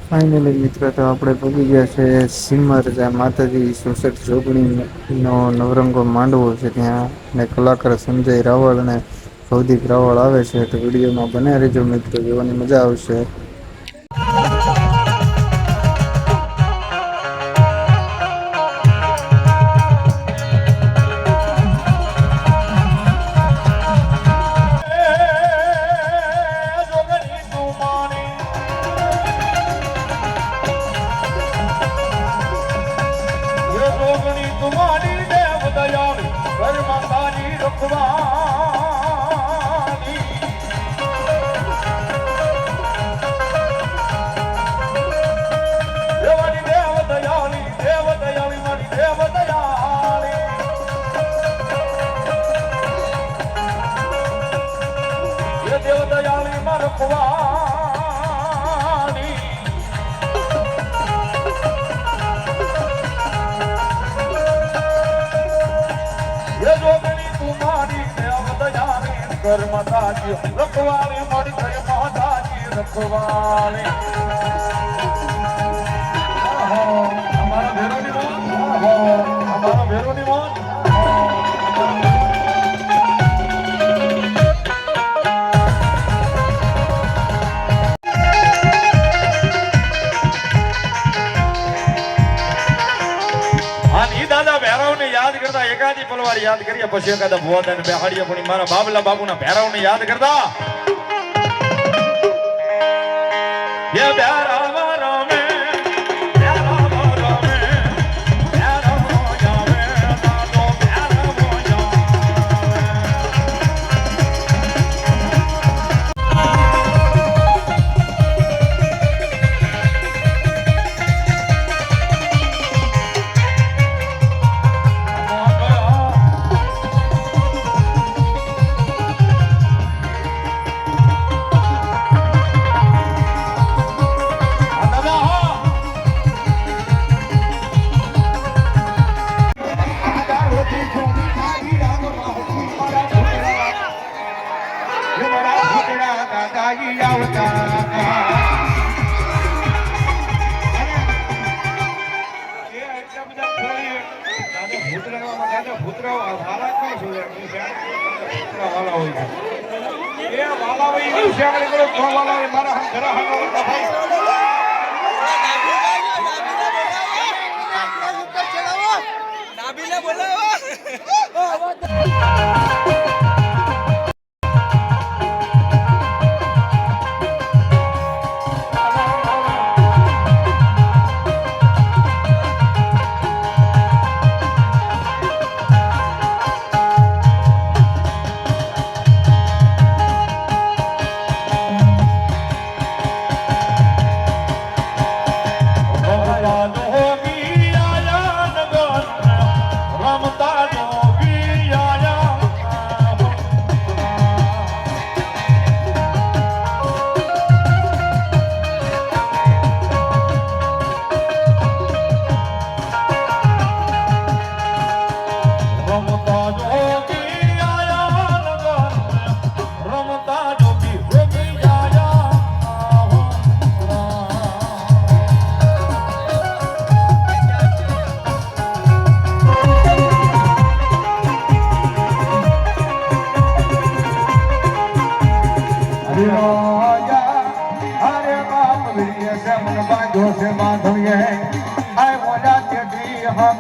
Finally મિત્રો તો આપણે ભૂગી ગયા છે સિમર જ્યાં માતાજી સુસઠ જોગણીનો નવરંગો માંડવો છે ત્યાં ને કલાકાર સંજય રાવળ અને ભવદીપ રાવળ આવે છે તો વિડીયોમાં બને રહેજો મિત્રો જોવાની મજા આવશે. માતાજી રખવાળી મારી ઘરે માતાજી રખવાળી અમારા ભેરોની મોન અમારા ભેરોની મોન યાદ કરતા એકાદી પલવાર યાદ કરીએ પછી એકાદા ભુવાદાને બેહાડીએ પણ મારા બાબલા બાબુના ભેરાવને યાદ કરતા એ ભેરાવા રામે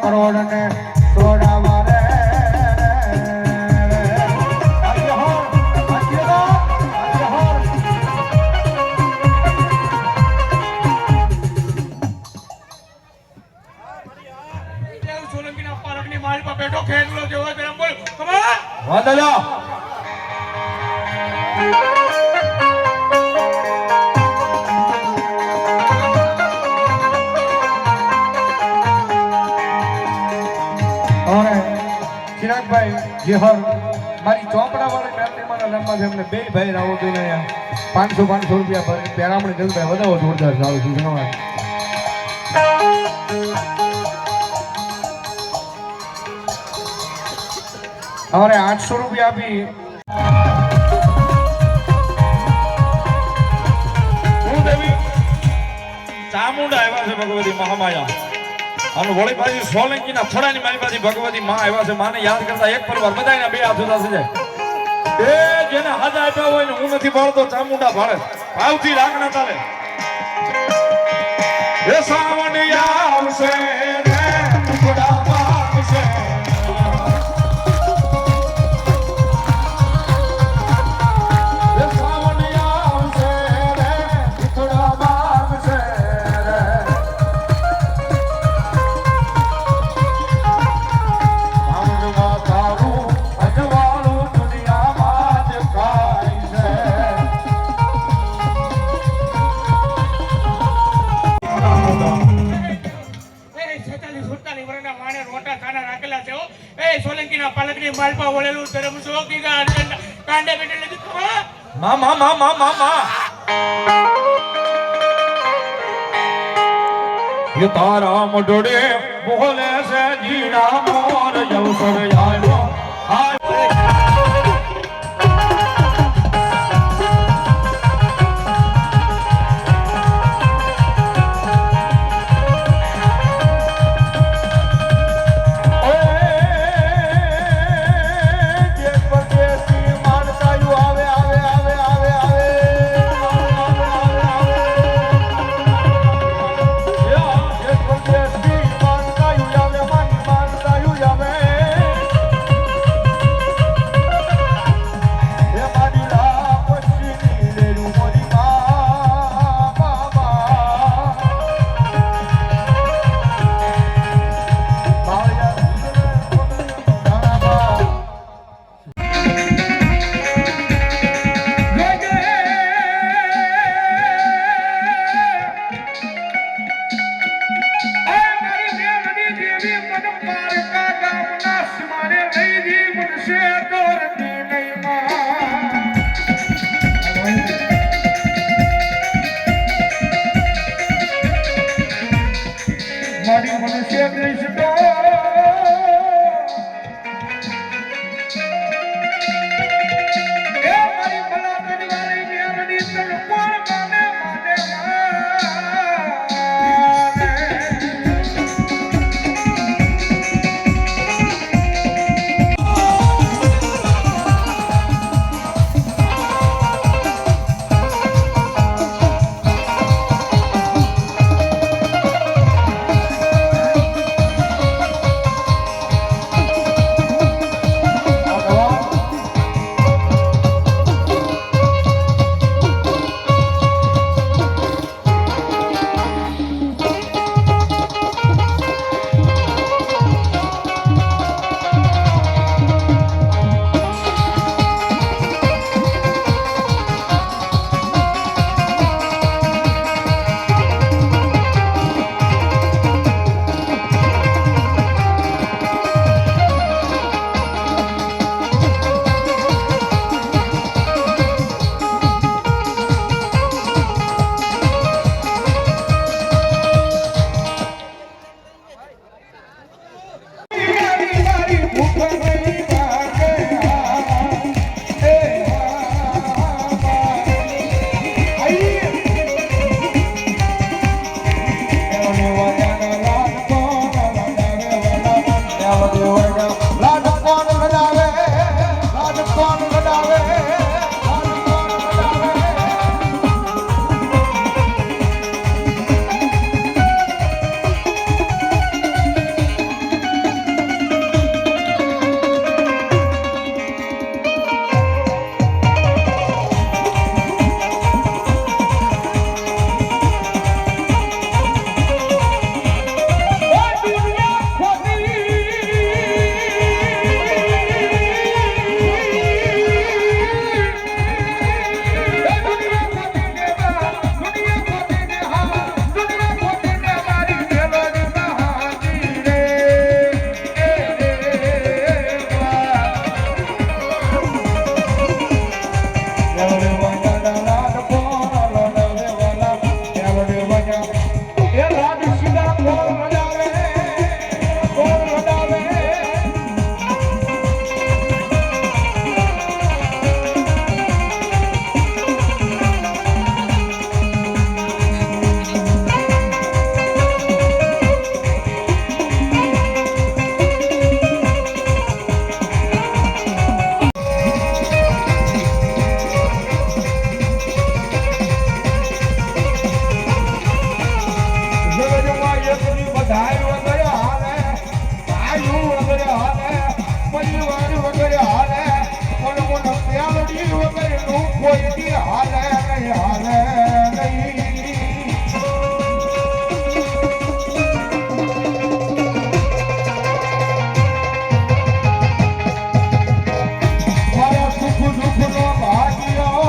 કરોડ ને સોડા મારે સોલંકીના પારકની મારી પર બેઠો ખેડલો જેવો તેમ બોલ કમા વાદળો ચિરાગભાઈ જેહર મારી ચોપડા વાળી બેટરીમાં લંબા છે એમને બે ભાઈ રાવો તો ને 500 રૂપિયા ભરી પેરામણી જલ્દી વધાવો જોરદાર ચાલુ છે ધન્યવાદ. અમારે 800 રૂપિયા આપી હું દેવી ચામુંડા આવ્યા છે ભગવતી મહામાયા અને વળી પાછી સોલંકીના થડાની મારી પાછી ભગવતી માં આવ્યા છે. માને યાદ કરતા એક પરિવાર બધાયના બે હાથ જુદા થઈ જાય. એ જેને હાજા આપ્યા હોય ને હું નથી ભાળતો ચામુંડા ભાળે ભાવથી રાખના તારે. એ સાવણિયા આવશે ને ટુકડા પાકશે. એ સાવણિયા આવશે ને ટુકડા પાકશે. સાવણમાં તારું અજવાળું દુનિયામાં દેખાય છે. સોલંકીના પાલકની માલપા વળેલું ધર્મ શોકી કાંડે બેઠે લીધું મા ये तारा मडोड़े बोले से जीना मोर यवसर आयो કોઈ દી હાલે નહીં હાલે નહીં મારા સુખ દુઃખનો ભાગ્યો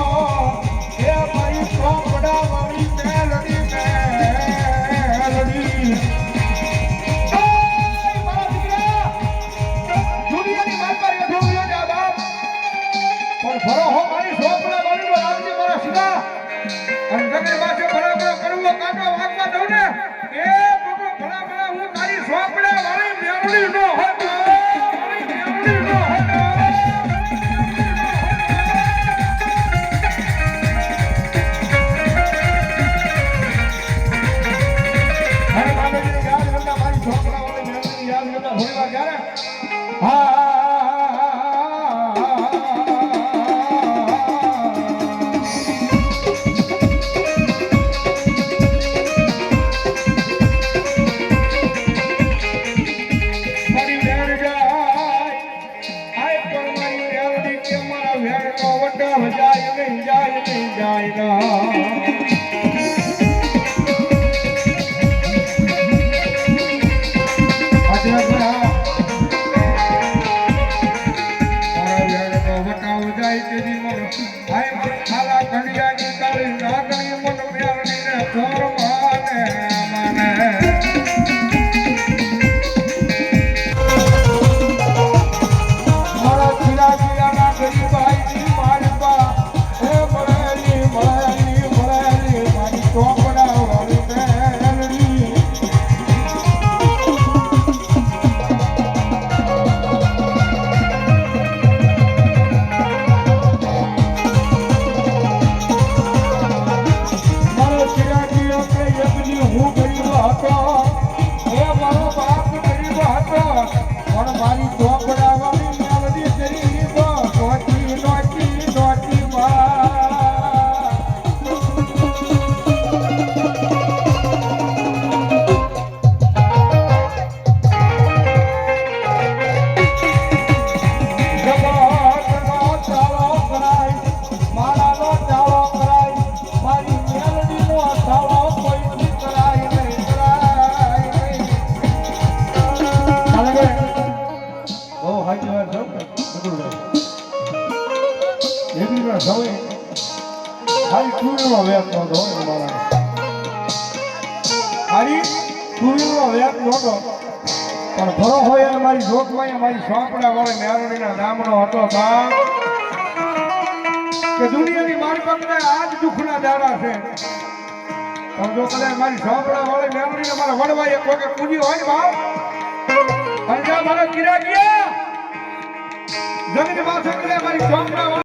એ મારી ચોપડા વાળી મેલડી મેલડી મારા દીકરા દુનિયાની માલ પર બેઠો રહ્યો છે આ બાપ પણ ભરો હો મારી ચોપડા વાળી રાખજે મારા સીધા અને જગત પાસે ભલા કરવો કાંટો વાગવા દઉં ને એ બધો ભલા હું તારી ચોપડા વાળી મેલડી નો હતો મેલડી નો હતો અરે માતાજીને યાદ કરતા મારી છોકરા વાળી મેલડીને યાદ કરતા થોડી વાર જ્યારે મારી વેણ જાય આય પણ મારી મેલડી કે મારા વેણનો વડાવ જાય નહીં જાય નહીં જાય ના મારી ચોપડા વાળી મેલડી તેરી નોટી નોટી નોટી પણ ભરો હોય અને મારી જોગમાં મારી સોંપડા વાળી મેરડીના નામનો હતો બાપ કે દુનિયાની મારી પકડે આજ દુઃખના દાડા છે પણ જો કદાચ મારી સોંપડા વાળી મેરડીને મારા વડવાઈ એક વખત પૂજી હોય ને બાપ અને જ્યાં મારા કિરા ગયા જમીન પાસે મારી સોંપડા